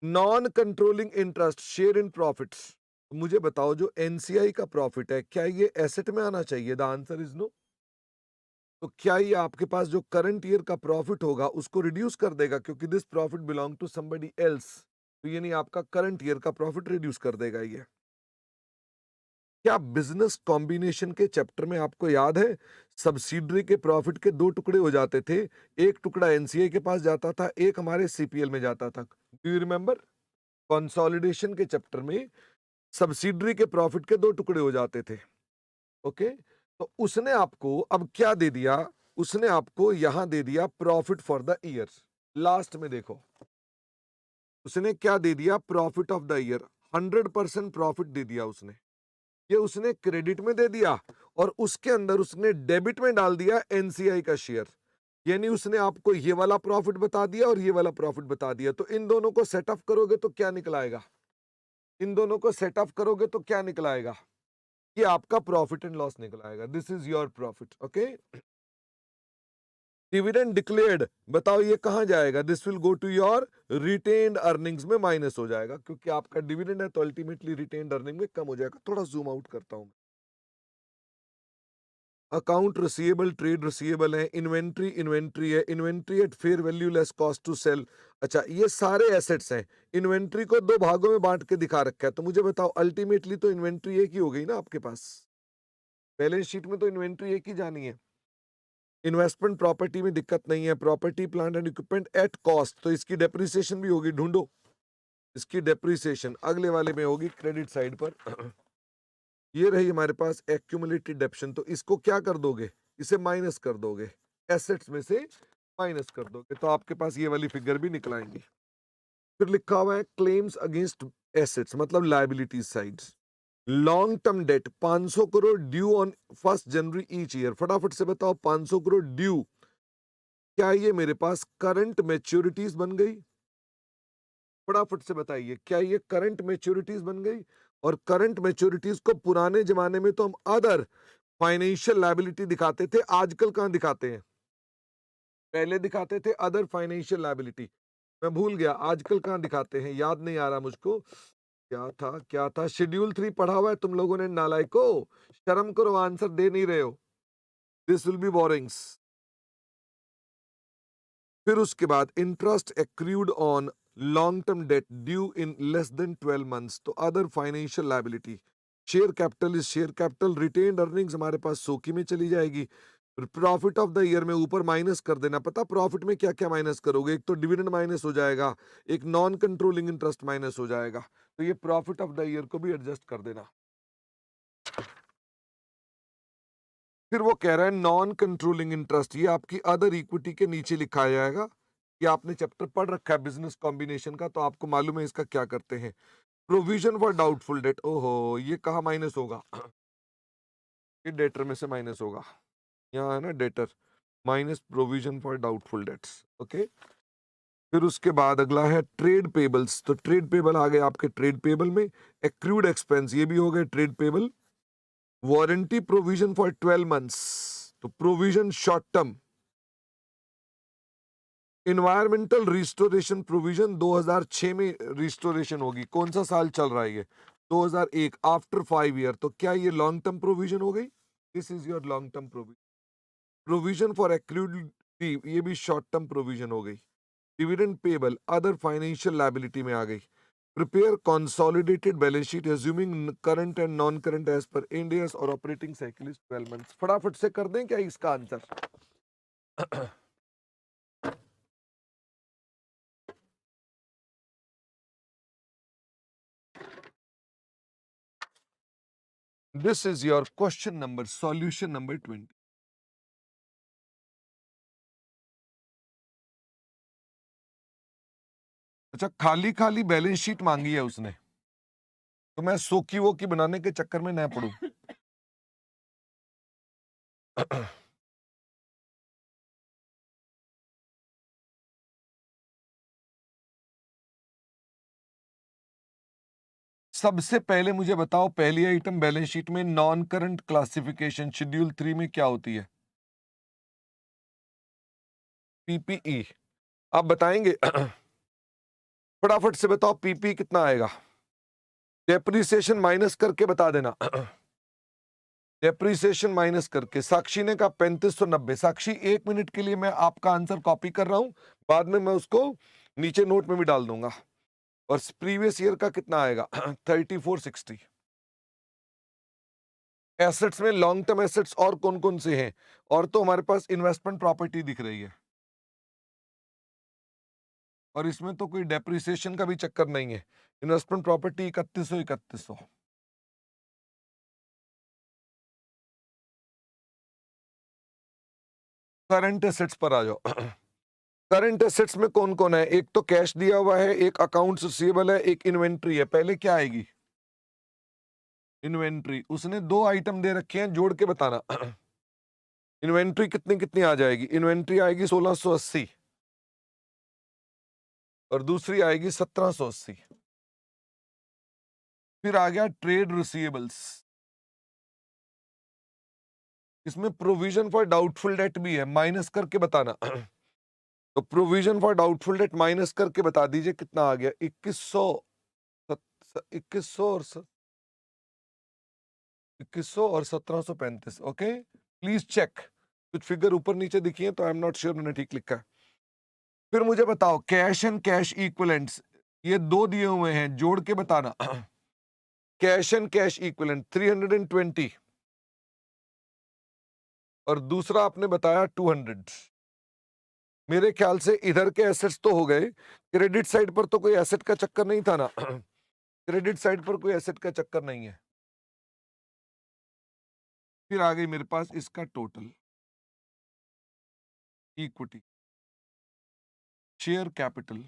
Non controlling interest share in profits, मुझे बताओ जो एनसीआई का प्रॉफिट है क्या ये एसेट में आना चाहिए? The answer is no. तो क्या ये आपके पास जो करंट ईयर का प्रॉफिट होगा उसको रिड्यूस कर देगा, क्योंकि this profit belong to somebody else, तो ये नहीं आपका करंट ईयर का प्रॉफिट रिड्यूस कर देगा ये। क्या बिजनेस कॉम्बिनेशन के चैप्टर में आपको याद है सब्सिडरी के प्रॉफिट के दो टुकड़े हो जाते थे, एक टुकड़ा एनसीए के पास जाता था, एक हमारे सीपीएल में जाता था? Do you remember? कंसोलिडेशन के चैप्टर में सब्सिडरी के प्रॉफिट के दो टुकड़े हो जाते थे। ओके, तो उसने आपको अब क्या दे दिया? उसने आपको यहां दे दिया profit for the year. Last में देखो उसने क्या दे दिया, profit of the year. 100% profit दे दिया उसने, ये उसने क्रेडिट में दे दिया, और उसके अंदर उसने डेबिट में डाल दिया एनसीआई का शेयर। यानी उसने आपको ये वाला प्रॉफिट बता दिया और ये वाला प्रॉफिट बता दिया। तो इन दोनों को सेटअप करोगे तो क्या निकल आएगा? इन दोनों को सेटअप करोगे तो क्या निकल आएगा? ये आपका प्रॉफिट एंड लॉस निकल आएगा। This is your profit. Okay, dividend declared, बताओ ये कहां जाएगा? This will go to your retained earnings में माइनस हो जाएगा, क्योंकि आपका डिविडेंड है तो अल्टीमेटली रिटेन्ड अर्निंग में कम हो जाएगा। थोड़ा जूम आउट करता हूं। अकाउंट रिसीवेबल, ट्रेड रिसीवेबल है, इन्वेंट्री इन्वेंट्री है, inventory at fair value less cost to sell. अच्छा, ये सारे एसेट्स हैं। इन्वेंट्री को दो भागों में बांट के दिखा रखा है, तो मुझे बताओ अल्टीमेटली तो इन्वेंट्री एक ही हो गई ना आपके पास, बैलेंस शीट में तो इन्वेंट्री एक ही जानी है। इन्वेस्टमेंट प्रॉपर्टी में दिक्कत नहीं है, property plant and equipment at cost, तो इसकी डेप्रिसिएशन भी होगी, ढूंढो इसकी डेप्रिसिएशन अगले वाले में होगी क्रेडिट साइड पर। ये रही हमारे पास एक्यूमुलेटेड डेप्शन, तो इसको क्या कर दोगे? इसे माइनस कर दोगे, एसेट्स में से माइनस कर दोगे, तो आपके पास ये वाली फिगर भी निकल आएंगी। फिर लिखा हुआ है क्लेम्स अगेंस्ट एसेट्स, मतलब liabilities side. Long term date 500 crore due on 1 January each year. फटाफट से बताओ 500 करोड़ ड्यू, क्या ये मेरे पास करंट मैच्योरिटीज बन गई? फटाफट से बताइए, क्या ये करंट मैच्योरिटीज बन गई? और करंट मैच्योरिटीज को पुराने जमाने में तो हम अदर फाइनेंशियल लायबिलिटी दिखाते थे, आजकल कहां दिखाते हैं? पहले दिखाते थे अदर फाइनेंशियल लायबिलिटी, मैं भूल गया आजकल कहां दिखाते हैं, याद नहीं आ रहा मुझको। क्या था शेड्यूल 3 पढ़ा हुआ है तुम लोगों ने, नालायको, शर्म करो, आंसर दे नहीं रहे हो। This will be borrowings. फिर उसके बाद interest accrued on long term debt due in less than 12 months, तो other financial liability. Share capital is share capital, retained earnings हमारे पास सोकी में चली जाएगी। प्रॉफिट ऑफ द ईयर में ऊपर माइनस कर देना। पता प्रॉफिट में क्या क्या माइनस करोगे? एक तो डिविडेंड माइनस हो जाएगा, एक नॉन कंट्रोलिंग इंटरेस्ट माइनस हो जाएगा, तो ये प्रॉफिट ऑफ द ईयर को भी एडजस्ट कर देना। फिर वो कह रहा है नॉन कंट्रोलिंग इंटरेस्ट, ये आपकी अदर इक्विटी के नीचे लिखा जाएगा, कि आपने चैप्टर पढ़ रखा है बिजनेस कॉम्बिनेशन का, तो आपको मालूम है इसका क्या करते हैं। प्रोविजन फॉर डाउटफुल डेट, ओहो ये कहाँ माइनस होगा? ये डेटर में से माइनस होगा, यहाँ है ना debtor, minus provision for doubtful debts. Okay, फिर उसके बाद अगला है ट्रेड पेबल्स। तो ट्रेड पेबल आ गए आपके ट्रेड पेबल में। एक्रूड एक्सपेंस ये भी हो गए trade payable. Warranty provision for 12 months, तो provision short term. Environmental restoration provision 2006 में रिस्टोरेशन होगी। कौन सा साल चल रहा है ये? 2001, आफ्टर 5 ईयर। तो क्या ये लॉन्ग टर्म प्रोविजन हो गई? This is your long term provision. Provision for accrued, ये भी शॉर्ट टर्म प्रोविजन हो गई। Dividend payable other financial liability में आ गई। Prepare consolidated balance sheet assuming current and non current as per Ind AS और ऑपरेटिंग साइकिल इज 12 मंथ्स। फटाफट से कर दें क्या इसका answer? This is your question number, solution number 20। अच्छा, खाली खाली बैलेंस शीट मांगी है उसने, तो मैं सोकी वो की बनाने के चक्कर में न पड़ूं। सबसे पहले मुझे बताओ, पहली आइटम बैलेंस शीट में नॉन करंट क्लासिफिकेशन शेड्यूल 3 में क्या होती है? पीपीई। आप बताएंगे? फटाफट से बताओ पीपी कितना आएगा? डेप्रिसिएशन माइनस करके बता देना। डेप्रिसिएशन माइनस करके। साक्षी ने कहा 3590। साक्षी 1 मिनट के लिए मैं आपका आंसर कॉपी कर रहा हूं, बाद में मैं उसको नीचे नोट में भी डाल दूंगा। और प्रीवियस ईयर का कितना आएगा? 3460। एसेट्स में लॉन्ग टर्म एसेट्स और कौन कौन से हैं? और तो हमारे पास इन्वेस्टमेंट प्रॉपर्टी दिख रही है, और इसमें तो कोई डेप्रिसिएशन का भी चक्कर नहीं है। Investment property 3100। करंट एसेट्स पर आ जाओ। करंट एसेट्स में कौन कौन है? एक तो कैश दिया हुआ है, एक अकाउंट्स रिसीवेबल है, एक इन्वेंट्री है। पहले क्या आएगी? इन्वेंट्री। उसने 2 आइटम दे रखे हैं, जोड़ के बताना। इन्वेंट्री कितनी कितनी आ जाएगी? इन्वेंट्री आएगी 1680, और दूसरी आएगी 1780। फिर आ गया ट्रेड रिसीवेबल्स। इसमें प्रोविजन फॉर डाउटफुल डेट भी है, माइनस करके बताना। तो provision for doubtful debt minus करके बता दीजिए कितना आ गया? 2100, 2100 और 2100 और 1735। Okay, please check. कुछ फिगर ऊपर नीचे दिखी है तो आई एम नॉट श्योर मैंने ठीक लिखा है। फिर मुझे बताओ कैश एंड कैश इक्विवेलेंट्स, ये 2 दिए हुए हैं, जोड़ के बताना। कैश एंड कैश इक्विवेलेंट 320, और दूसरा आपने बताया 200। मेरे ख्याल से इधर के एसेट्स तो हो गए, क्रेडिट साइड पर तो कोई एसेट का चक्कर नहीं था ना? क्रेडिट साइड पर कोई एसेट का चक्कर नहीं है। फिर आ गई मेरे पास इसका टोटल इक्विटी, शेयर कैपिटल।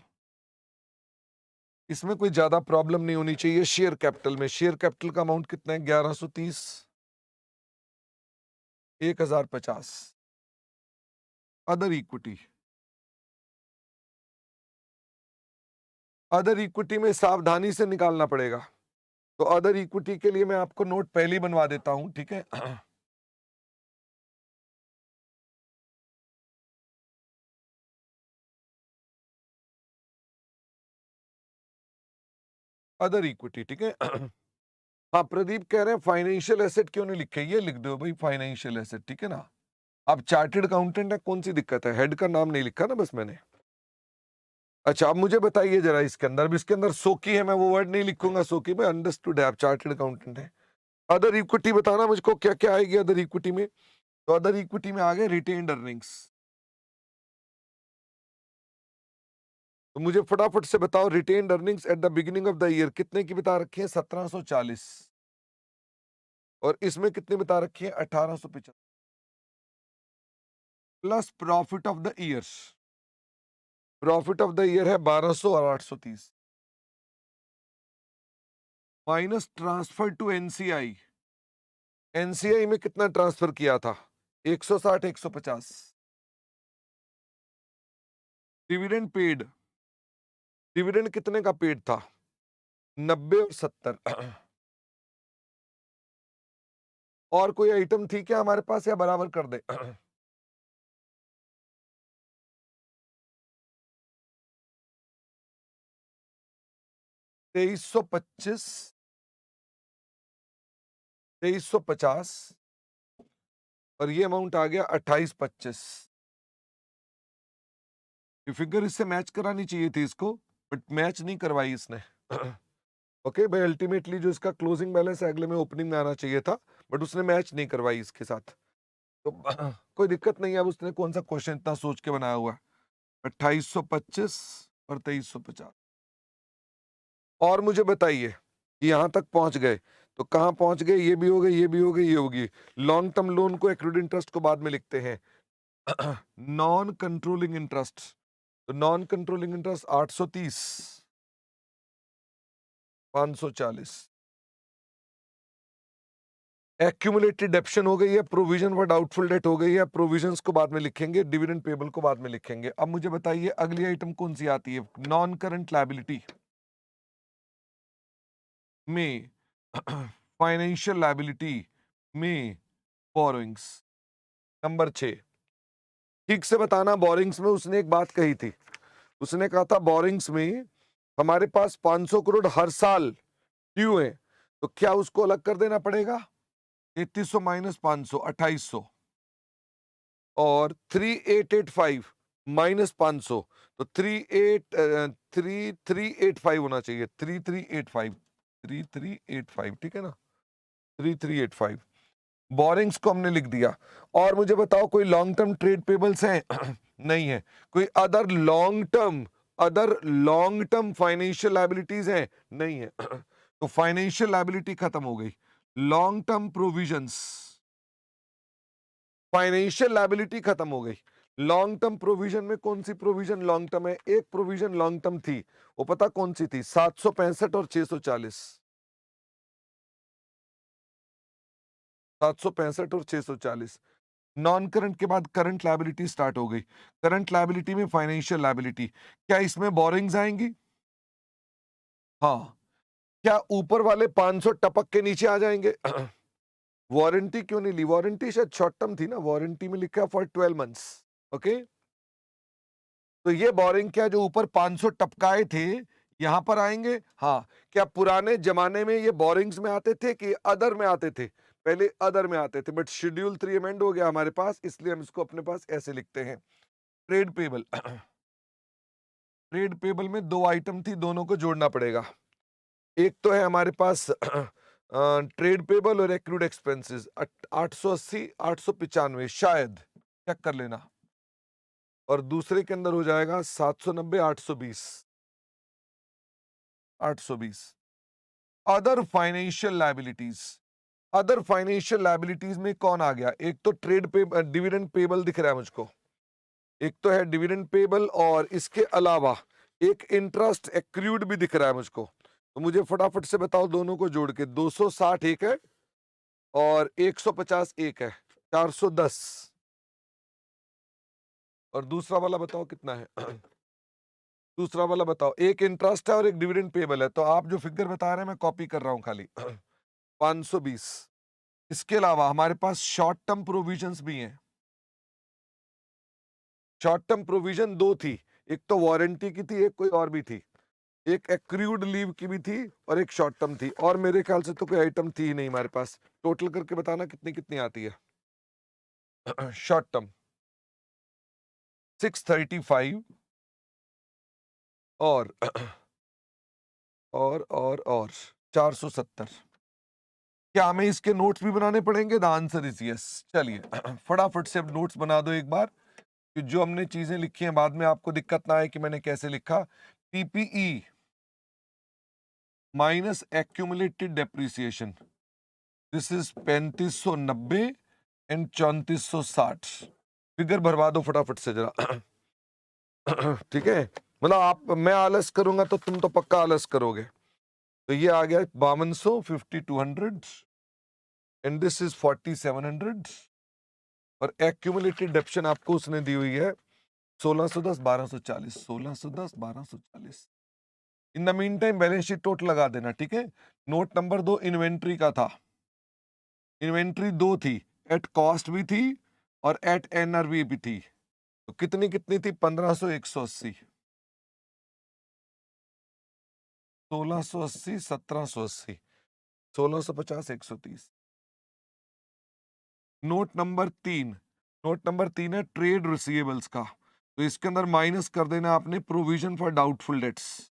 इसमें कोई ज्यादा प्रॉब्लम नहीं होनी चाहिए। शेयर कैपिटल में, शेयर कैपिटल का अमाउंट कितना है? 1130, 1050। अदर इक्विटी, अदर इक्विटी में सावधानी से निकालना पड़ेगा। तो अदर इक्विटी के लिए मैं आपको नोट पहले ही बनवा देता हूं, ठीक है? अदर इक्विटी, ठीक है? हाँ, प्रदीप कह रहे हैं फाइनेंशियल एसेट क्यों नहीं लिखे? ये लिख दो भाई, फाइनेंशियल एसेट, ठीक है ना? आप चार्टेड अकाउंटेंट है, कौन सी दिक्कत है? हेड का नाम नहीं लिखा ना बस मैंने। अच्छा, अब मुझे बताइए जरा, इसके अंदर भी, इसके अंदर सोकी है, मैं वो वर्ड नहीं लिखूंगा सोकी में, अंडरस्टूड है, आप चार्टेड अकाउंटेंट है। अदर इक्विटी बताना मुझको क्या क्या आएगी अदर इक्विटी में? तो अदर इक्विटी में आ गए रिटेन्ड अर्निंग्स। तो मुझे फटाफट से बताओ retained earnings at the beginning of the year कितने की बता रखी है? 1740। और इसमें कितने बता रखी है? 1875, plus profit of the year. Profit of the year है 1200 और 830 minus transfer to NCI. NCI में कितना ट्रांसफर किया था? 160 150। डिविडेंड पेड, डिविडेंड कितने का पेड था? 90 और 70। और कोई आइटम थी क्या हमारे पास या बराबर कर दे? 2325, 2350 और ये अमाउंट आ गया 2825। ये फिगर इससे मैच करानी चाहिए थी इसको, बट मैच नहीं करवाई इसने। ओके भाई, अल्टीमेटली जो इसका क्लोजिंग बैलेंस है अगले में ओपनिंग में आना चाहिए था, बट उसने मैच नहीं करवाई इसके साथ। तो कोई दिक्कत नहीं है। अब उसने कौन सा क्वेश्चन इतना सोच के बनाया हुआ है? 2825 और 2350। और मुझे बताइए कि यहां तक पहुंच गए तो कहां पहुंच गए? ये भी हो गई, ये भी हो गई, ये होगी। लॉन्ग टर्म लोन को एक्रूड इंटरेस्ट को बाद में लिखते हैं नॉन कंट्रोलिंग इंटरेस्ट। तो नॉन कंट्रोलिंग इंटरेस्ट 830, 540। एक्यूमुलेटेड डेप्शन हो गई है, प्रोविजन फॉर डाउटफुल डेट हो गई है। प्रोविजंस को बाद में लिखेंगे, डिविडेंड पेबल को बाद में लिखेंगे। अब मुझे बताइए अगली आइटम कौन सी आती है? नॉन करंट लायबिलिटी में फाइनेंशियल लायबिलिटी में बोरोइंग्स। नंबर 6, ठीक से बताना। बोरिंग्स में उसने एक बात कही थी, उसने कहा था बोरिंग्स में हमारे पास 500 करोड़ हर साल ड्यू है, तो क्या उसको अलग कर देना पड़ेगा? 3300 माइनस 500 2800 और 3885 माइनस 500, तो 3385 होना चाहिए। 3385, 3385, ठीक है ना? 3385 बोरिंग्स को हमने लिख दिया। और मुझे बताओ कोई लॉन्ग टर्म ट्रेड पेबल्स हैं? नहीं है। कोई other long term financial liabilities हैं? नहीं है। तो फाइनेंशियल लायबिलिटी खत्म हो गई। Long term provisions, financial liability खत्म हो गई। लॉन्ग टर्म प्रोविजन में कौन सी प्रोविजन लॉन्ग टर्म है? एक प्रोविजन लॉन्ग टर्म थी, वो पता कौन सी थी? 765 और 640। 765 और 640। नॉन करंट के बाद करंट लायबिलिटी स्टार्ट हो गई। करंट लायबिलिटी में फाइनेंशियल लायबिलिटी, क्या इसमें बोरिंग्स आएंगी? हाँ। क्या ऊपर वाले 500 टपक के नीचे आ जाएंगे? वारंटी क्यों नहीं ली? वारंटी शायद शॉर्ट टर्म थी ना, वारंटी में लिखा फॉर 12 मंथ्स। ओके, तो ये बोरिंग क्या जो ऊपर 500 टपकाए थे यहां पर आएंगे? हाँ। क्या पुराने जमाने में ये बोरिंग्स में आते थे कि अदर में आते थे? पहले अदर में आते थे, बट शेड्यूल 3 अमेंड हो गया हमारे पास, इसलिए हम इसको अपने पास ऐसे लिखते हैं। ट्रेड पेबल ट्रेड पेबल में दो आइटम थी, दोनों को जोड़ना पड़ेगा। एक तो है हमारे पास ट्रेड पेबल और एक्रूड एक्सपेंसेस 880 895 शायद, चेक कर लेना। और दूसरे के अंदर हो जाएगा 790 820 820। Other financial liabilities, other financial liabilities में कौन आ गया? एक तो ट्रेड पे डिविडेंड पेबल दिख रहा है मुझको, एक तो है डिविडेंड पेबल, और इसके अलावा एक इंटरेस्ट एक्रूड भी दिख रहा है मुझको। तो मुझे फटाफट से बताओ दोनों को जोड़ के। 260 एक है और 150 एक है, 410। और दूसरा वाला बताओ कितना है? दूसरा वाला बताओ। एक इंटरेस्ट है और एक डिविडेंड पेबल है, तो आप जो फिगर बता रहे हैं मैं कॉपी कर रहा हूं खाली। 520। इसके अलावा हमारे पास शॉर्ट टर्म प्रोविजंस भी हैं। शॉर्ट टर्म प्रोविजन दो थी, एक तो वारंटी की थी, एक कोई और भी थी। एक एक्रूड लीव की भी थी और एक शॉर्ट टर्म थी, और मेरे ख्याल से तो कोई आइटम थी ही नहीं हमारे पास। टोटल करके बताना कितनी कितनी आती है। शॉर्ट टर्म 635 और 470। क्या हमें इसके नोट्स भी बनाने पड़ेंगे? The answer is yes. चलिए फटाफट से अब नोट्स बना दो एक बार, कि जो हमने चीजें लिखी हैं बाद में आपको दिक्कत ना आए कि मैंने कैसे लिखा। PPE minus accumulated depreciation, this is 3590 and 3460। Figure भरवा दो फटाफट से जरा। ठीक है, मतलब आप, मैं आलस करूंगा तो तुम तो पक्का आलस करोगे। तो ये आ गया 5200, 5200 एंड दिस इज 4700 और एक्यूमुलेटेड डेप्शन आपको उसने दी हुई है 1610 1240, 1610 1240। In the mean time balance sheet total लगा देना, ठीक है। नोट नंबर 2 इन्वेंट्री का था। इन्वेंट्री 2 थी, एट कॉस्ट भी थी और एट एनआरवी भी थी। तो कितनी कितनी थी? 1500, 180, 1680, 1780, 1650, 130। नोट नंबर 3, नोट नंबर 3 है ट्रेड रिसीवेबल्स का। तो इसके अंदर माइनस कर देना आपने provision for doubtful dates,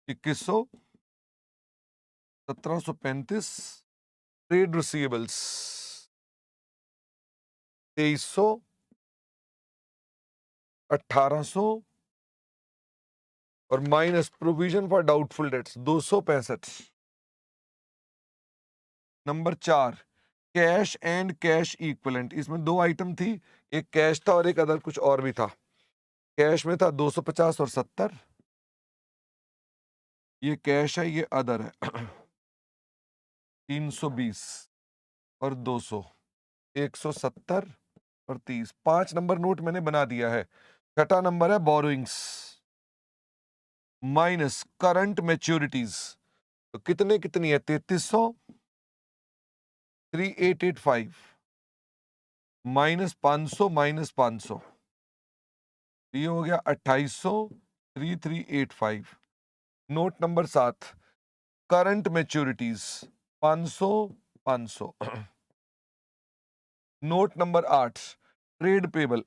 2100, 1735। Trade receivables 2300, 1800 और minus provision for doubtful dates 265। Number 4 cash and cash equivalent. इसमें दो आइटम थी, एक कैश था और एक अदर कुछ और भी था। कैश में था 250 और 70, ये कैश है, ये अदर है 320 और 200, 170 और 30। 5 नंबर नोट मैंने बना दिया है। छठा नंबर है बोरोइंग्स माइनस करंट मैच्योरिटीज। तो कितने कितनी है? 3300, 3885 माइनस 500 माइनस 500, ये हो गया 2800, 3385। Note number 7 current मैच्योरिटीज 500 500। Note number 8 trade payable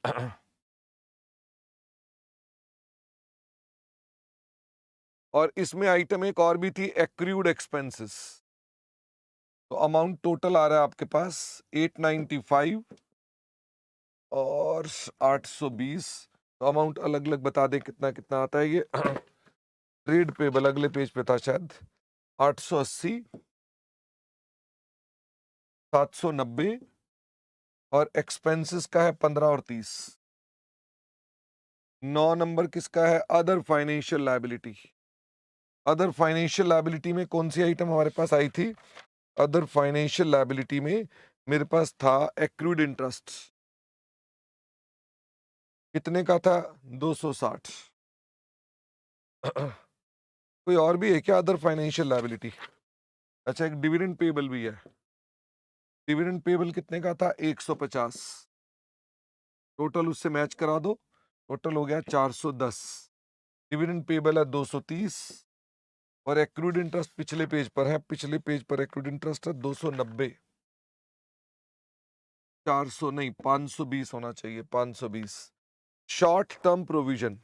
और इसमें आइटम एक और भी थी एक्रूड एक्सपेंसेस। तो अमाउंट टोटल आ रहा है आपके पास 895 और 820। तो अमाउंट अलग अलग बता दे कितना कितना आता है ये ट्रेड पेबल अगले पेज पे था शायद, 880, 790 और एक्सपेंसेस का है 15 और 30। 9 नंबर किसका है? Other financial liability. Other financial liability में कौन सी आइटम हमारे पास आई थी? अदर फाइनेंशियल लायबिलिटी में मेरे पास था एक्रूड इंटरेस्ट। कितने का था? 260। कोई और भी है क्या अदर फाइनेंशियल लायबिलिटी? अच्छा, एक डिविडेंड पेबल भी है। डिविडेंड पेबल कितने का था? 150। टोटल उससे मैच करा दो, टोटल हो गया 410। डिविडेंड पेबल है 230 और एक्रूड इंटरेस्ट पिछले पेज पर है, पिछले पेज पर एक्रूड इंटरेस्ट है 290। 400 नहीं, 520 होना चाहिए, 520। शॉर्ट टर्म प्रोविजन,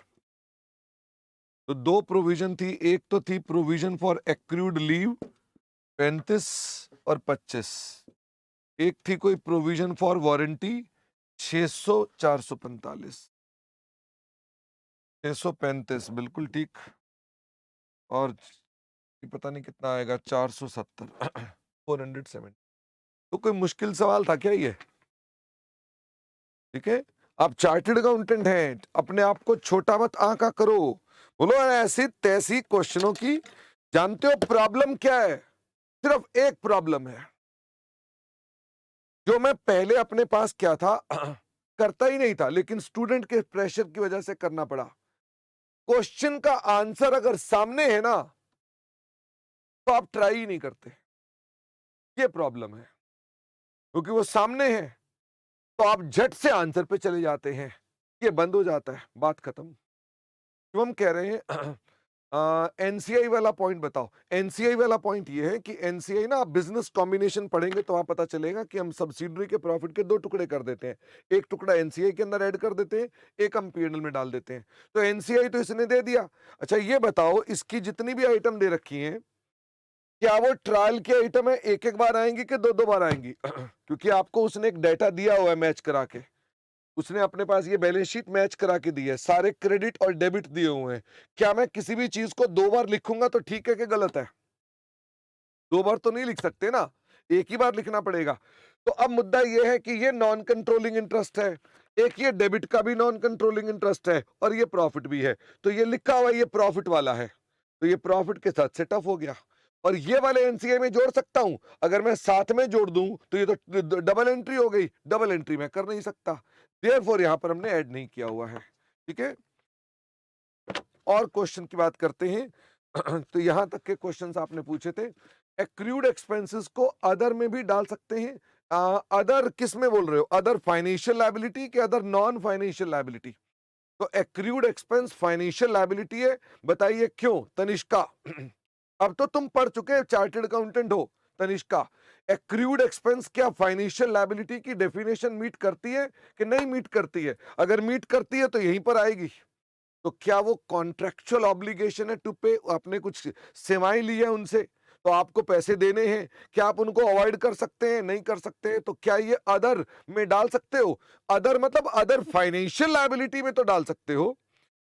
तो दो प्रोविजन थी, एक तो थी प्रोविजन फॉर एक्रूड लीव 35 और 25, एक थी कोई प्रोविजन फॉर वारंटी 600, 445, 635 बिल्कुल ठीक। और ये पता नहीं कितना आएगा 470 470। तो कोई मुश्किल सवाल था क्या ये? ठीक है, आप चार्टर्ड अकाउंटेंट हैं, अपने आप को छोटा मत आंका करो। बोलो ऐसी तैसी क्वेश्चनों की जानते हो प्रॉब्लम क्या है? सिर्फ एक प्रॉब्लम है जो मैं पहले अपने पास क्या था करता ही नहीं था, लेकिन स्टूडेंट के प्रेशर की वजह से करना पड़ा। क्वेश्चन का आंसर अगर सामने है ना तो आप ट्राई ही नहीं करते, ये प्रॉब्लम है। क्योंकि वो सामने है तो आप झट से आंसर पे चले जाते हैं, ये बंद हो जाता है, बात खत्म। क्यों हम कह रहे हैं एनसीआई वाला पॉइंट बताओ। एनसीआई वाला पॉइंट ये है कि एनसीआई ना, आप बिजनेस कॉम्बिनेशन पढ़ेंगे तो वहां पता चलेगा कि हम सब्सिडरी के प्रॉफिट के दो टुकड़े कर देते हैं, एक टुकड़ा एनसीआई के अंदर ऐड कर देते हैं, एक हम पीएनएल में डाल देते हैं। तो एनसीआई तो इसने दे दिया। अच्छा ये बताओ, इसकी जितनी भी आइटम दे रखी हैं, क्या वो ट्रायल के आइटम है, एक एक बार आएंगी कि दो दो बार आएंगी? क्योंकि आपको उसने एक डाटा दिया हुआ है मैच करा के, उसने अपने पास ये बैलेंस शीट मैच करा के दी है, सारे क्रेडिट और डेबिट दिए हुए हैं। क्या मैं किसी भी चीज को दो बार लिखूंगा तो ठीक है कि गलत है? दो बार तो नहीं लिख सकते ना। एक ही बार लिखना पड़ेगा। तो अब मुद्दा ये है कि ये नॉन कंट्रोलिंग इंटरेस्ट है, एक ये डेबिट का भी नॉन कंट्रोलिंग इंटरेस्ट है और ये प्रॉफिट भी है। तो ये लिखा हुआ ये प्रॉफिट वाला है, तो ये प्रॉफिट के साथ सेट ऑफ हो गया। और ये वाले एनसीए में जोड़ सकता हूं, अगर मैं साथ में जोड़ दूं तो ये तो डबल एंट्री हो गई, डबल एंट्री मैं कर नहीं सकता, देयरफॉर यहां पर हमने ऐड नहीं किया हुआ है। ठीक है, और क्वेश्चन की बात करते हैं। तो यहां तक के क्वेश्चंस आपने पूछे थे। एक्रूड एक्सपेंसेस को अदर में भी डाल सकते हैं। अदर किस में बोल रहे हो, अदर फाइनेंशियल लायबिलिटी कि अदर नॉन फाइनेंशियल लायबिलिटी? तो एक्रूड एक्सपेंस फाइनेंशियल लायबिलिटी है, बताइए क्यों तनिष्का? अब तो तुम पढ़ चुके चार्टर्ड अकाउंटेंट हो तनिष्का। एक्रूड एक्सपेंस क्या फाइनेंशियल लायबिलिटी की डेफिनेशन मीट करती है कि नहीं मीट करती है? अगर मीट करती है तो यहीं पर आएगी। तो क्या वो कॉन्ट्रेक्चुअल ऑब्लिगेशन है टू पे, आपने कुछ सेवाएं ली है उनसे तो आपको पैसे देने हैं, क्या आप उनको अवॉइड कर सकते हैं? नहीं कर सकते। तो क्या ये अदर में डाल सकते हो? अदर मतलब अदर फाइनेंशियल लायबिलिटी में तो डाल सकते हो,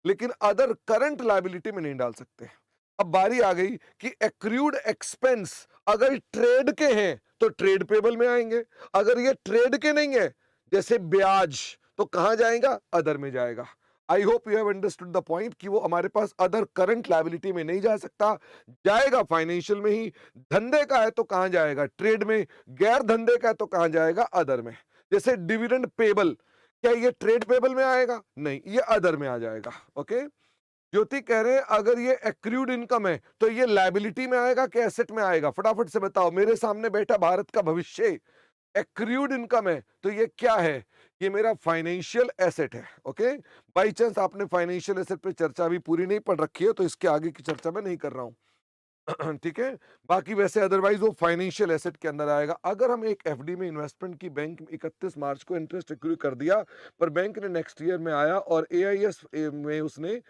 लेकिन अदर करंट लायबिलिटी में नहीं डाल सकते। अब बारी आ गई कि एक्रूड एक्सपेंस अगर ट्रेड के हैं तो ट्रेड पेबल में आएंगे, अगर ये ट्रेड के नहीं है जैसे ब्याज, तो कहां जाएगा? अदर में जाएगा। I hope you have understood the point कि वो हमारे पास अदर करंट लायबिलिटी में नहीं जा सकता, जाएगा फाइनेंशियल में ही। धंधे का है तो कहां जाएगा? ट्रेड में। गैर धंधे का है तो कहां जाएगा? अदर में। जैसे डिविडेंड पेबल, क्या ये ट्रेड पेबल में आएगा? नहीं, ये अदर में आ जाएगा। ओके, ज्योति कह रहे हैं अगर ये एक्रूड इनकम है तो ये लायबिलिटी में आएगा कि एसेट में आएगा? फटाफट से बताओ, मेरे सामने बैठा भारत का भविष्य। एक्रूड इनकम है तो ये क्या है? ये मेरा फाइनेंशियल एसेट है। ओके, बाई चांस आपने फाइनेंशियल एसेट पे चर्चा भी पूरी नहीं पढ़ रखी है तो इसके आगे की चर्चा मैं नहीं कर रहा हूं। ठीक है, बाकी वैसे अदरवाइज वो फाइनेंशियल एसेट के अंदर आएगा। अगर हम एक एफडी में इन्वेस्टमेंट की, बैंक 31 मार्च को इंटरेस्ट एक्रू कर दिया, पर बैंक ने नेक्स्ट ईयर में आया और एआईएस में उसने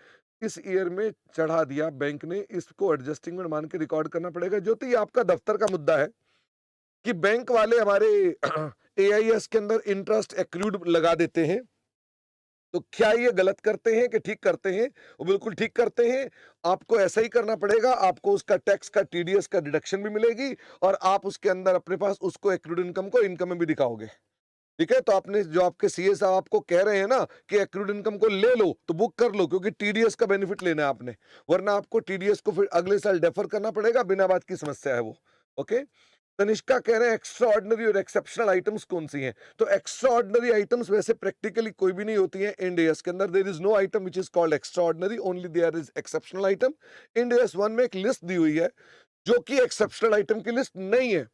इस ईयर में चढ़ा दिया, बैंक ने इसको एडजस्टिंग में मान के रिकॉर्ड करना पड़ेगा। ज्योति, ये आपका दफ्तर का मुद्दा है कि बैंक वाले हमारे एआईएस के अंदर इंटरेस्ट एक्रूड लगा देते हैं, तो क्या ये गलत करते हैं कि ठीक करते हैं? वो बिल्कुल ठीक करते हैं। आपको ऐसा ही करना पड़ेगा, आपको उसका टैक्स का, टीडीएस का डिडक्शन भी मिलेगी और आप उसके अंदर अपने पास उसको एक्रूड इनकम को इनकम में भी दिखाओगे। ठीक है, तो आपने जो आपके सीए साहब आपको कह रहे हैं ना कि एक्रूड इनकम को ले लो तो बुक कर लो, क्योंकि टीडीएस का बेनिफिट लेना है आपने, वरना आपको टीडीएस को फिर अगले साल डेफर करना पड़ेगा, बिना बात की समस्या है वो। ओके, तनिष्का कह रहे हैं एक्स्ट्रा ऑर्डिनरी और एक्सेप्शनल आइटम्स कौन सी हैं? तो एक्स्ट्रा ऑर्डिनरी आइटम्स वैसे प्रैक्टिकली कोई भी नहीं होती हैं। इंड एएस के अंदर there is no item which is called extraordinary, only there is exceptional item. Ind AS 1 में एक लिस्ट दी हुई है जो कि एक्सेप्शनल आइटम की लिस्ट नहीं है,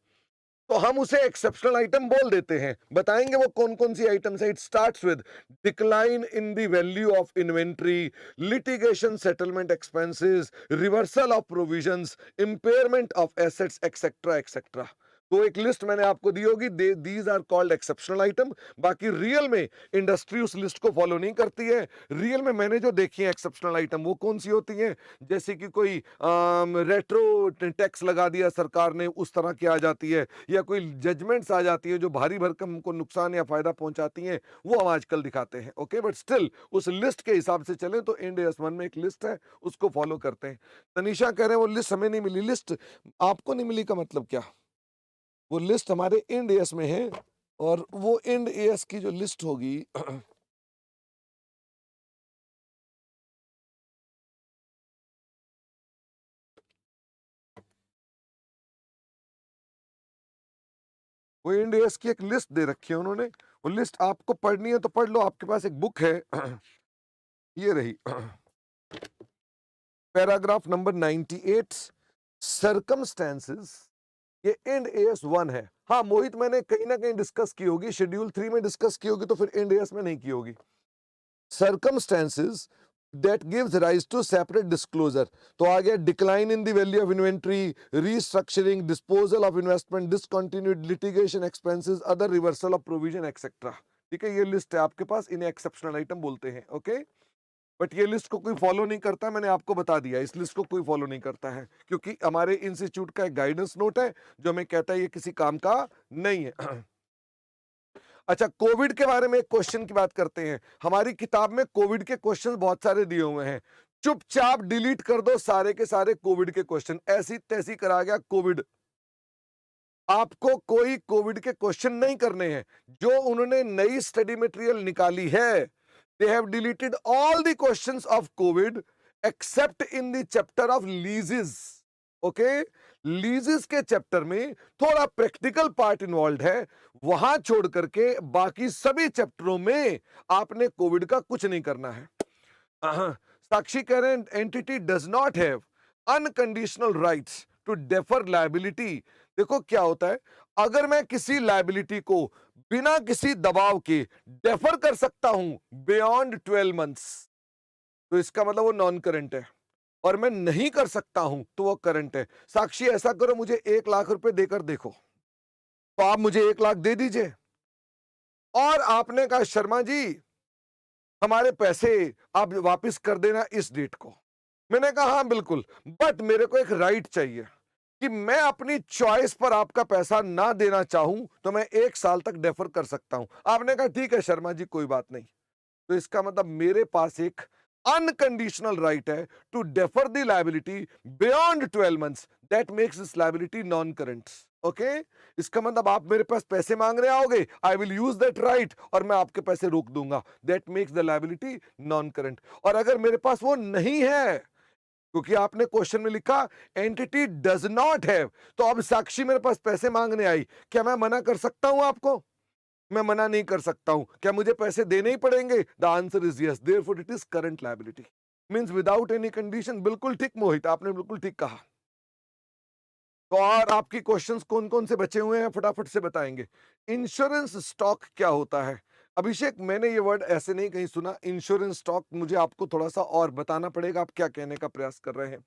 तो हम उसे एक्सेप्शनल आइटम बोल देते हैं। बताएंगे वो कौन कौन सी आइटम्स है? It starts with decline in the value of inventory, litigation settlement expenses, reversal of provisions, impairment of assets, etcetera etcetera. तो एक लिस्ट मैंने आपको दी होगी, these are called exceptional item. बाकी रियल में इंडस्ट्री उस लिस्ट को फॉलो नहीं करती है। रियल में मैंने जो देखी है एक्सेप्शनल आइटम वो कौन सी होती हैं? जैसे कि कोई रेट्रो टैक्स लगा दिया सरकार ने, उस तरह की आ जाती है, या कोई जजमेंट्स आ जाती है जो भारी भरकम को नुकसान या फायदा पहुंचाती हैं, वो हम आजकल दिखाते हैं। ओके, बट स्टिल उस लिस्ट के हिसाब से चलें तो इंड एएस 1 में एक लिस्ट है, उसको फॉलो करते हैं। तनीषा कह रहे हैं वो लिस्ट हमें नहीं मिली। लिस्ट आपको नहीं मिली का मतलब क्या? वो लिस्ट हमारे इंड एएस में है, और वो इंड एएस की जो लिस्ट होगी वो इंड एएस की एक लिस्ट दे रखी है उन्होंने। वो लिस्ट आपको पढ़नी है तो पढ़ लो, आपके पास एक बुक है। ये रही, पैराग्राफ नंबर 98, सर्कमस्टेंसेस। ये इंड एएस 1 है। हाँ मोहित, मैंने कहीं ना कहीं डिस्कस की होगी, शेड्यूल 3 में डिस्कस की होगी, तो फिर इंड एएस में नहीं की होगी। circumstances that gives rise to separate disclosure, तो आ गया decline in the value of inventory, restructuring, disposal of investment, discontinued litigation expenses, other reversal of provision etcetera. ठीक है, ये लिस्ट है आपके पास, इन्हें एक्सेप्शनल आइटम बोलते हैं। ओके, बट ये लिस्ट को कोई फॉलो नहीं करता, मैंने आपको बता दिया, इस लिस्ट को कोई फॉलो नहीं करता है, क्योंकि हमारे इंस्टीट्यूट का एक गाइडेंस नोट है जो हमें कहता है ये किसी काम का नहीं है। अच्छा, कोविड के बारे में एक क्वेश्चन की बात करते हैं। हमारी किताब में कोविड के क्वेश्चन बहुत सारे दिए हुए हैं, चुपचाप डिलीट कर दो सारे के सारे कोविड के क्वेश्चन, ऐसी तैसी करा गया कोविड। आपको कोई कोविड के क्वेश्चन नहीं करने हैं। जो उन्होंने नई स्टडी मटेरियल निकाली है, they have deleted all the questions of Covid accept in the chapter of लीजेस। Okay, लीजेस के चैप्टर में थोड़ा प्रैक्टिकल पार्ट इन्वॉल्व है, वहां छोड़ करके बाकी सभी चैप्टरों में आपने कोविड का कुछ नहीं करना है। साक्षी कह रहे हैं entity does not have unconditional rights to defer liability. देखो क्या होता है, अगर मैं किसी लायबिलिटी को बिना किसी दबाव के डेफर कर सकता हूं बियॉन्ड 12 मंथ्स, तो इसका मतलब वो नॉन करंट है, और मैं नहीं कर सकता हूं तो वो करंट है। साक्षी ऐसा करो, मुझे 1 लाख रुपए देकर देखो, तो आप मुझे 1 लाख दे दीजिए, और आपने कहा शर्मा जी हमारे पैसे आप वापस कर देना इस डेट को। मैंने कहा हाँ बिल्कुल, बट मेरे को एक राइट चाहिए कि मैं अपनी चॉइस पर आपका पैसा ना देना चाहूं तो मैं 1 साल तक डेफर कर सकता हूं। आपने कहा ठीक है शर्मा जी कोई बात नहीं, तो इसका मतलब मेरे पास एक अनकंडीशनल राइट है to defer the liability beyond 12 months, that makes this liability non current. Okay, इसका मतलब आप मेरे पास पैसे मांग रहे आओगे, I will use that right और मैं आपके पैसे रोक दूंगा, that makes the liability non current. और अगर मेरे पास वो नहीं है, क्योंकि आपने क्वेश्चन में लिखा एंटिटी डज नॉट हैव, तो अब साक्षी मेरे पास पैसे मांगने आई, क्या मैं मना कर सकता हूं आपको? मैं मना नहीं कर सकता हूं। क्या मुझे पैसे देने ही पड़ेंगे? The answer is yes, therefore it is current liability, means without any condition. बिल्कुल ठीक मोहित, आपने बिल्कुल ठीक कहा। तो और आपकी क्वेश्चंस कौन कौन से बचे हुए हैं फटाफट से बताएंगे। इंश्योरेंस स्टॉक क्या होता है? अभिषेक मैंने ये वर्ड ऐसे नहीं कहीं सुना, इंश्योरेंस स्टॉक, मुझे आपको थोड़ा सा और बताना पड़ेगा आप क्या कहने का प्रयास कर रहे हैं।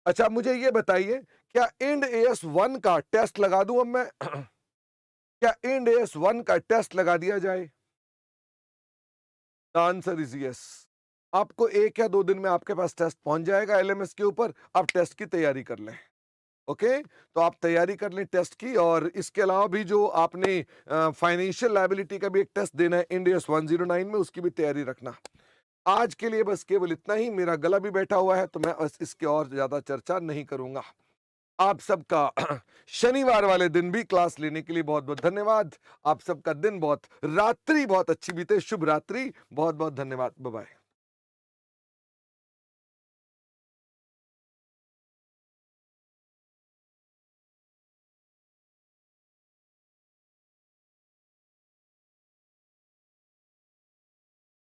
अच्छा मुझे ये बताइए, क्या इंड एएस 1 का टेस्ट लगा दूं अब मैं? क्या इंड एएस 1 का टेस्ट लगा दिया जाए? The answer is yes. आपको 1 या 2 दिन में आपके पास टेस्ट पहुंच जाएगा एलएमएस के ऊपर, आप टेस्ट की तैयारी कर लें। ओके, तो आप तैयारी कर लें टेस्ट की, और इसके अलावा भी जो आपने फाइनेंशियल लायबिलिटी का भी एक टेस्ट देना है इंड एएस 109 में, उसकी भी तैयारी रखना। आज के लिए बस केवल इतना ही, मेरा गला भी बैठा हुआ है तो मैं बस इसके और ज्यादा चर्चा नहीं करूंगा। आप सबका शनिवार वाले दिन भी क्लास लेने के लिए बहुत बहुत धन्यवाद। आप सबका दिन बहुत, रात्रि बहुत अच्छी बीते, शुभ रात्रि, बहुत बहुत धन्यवाद, बाय बाय।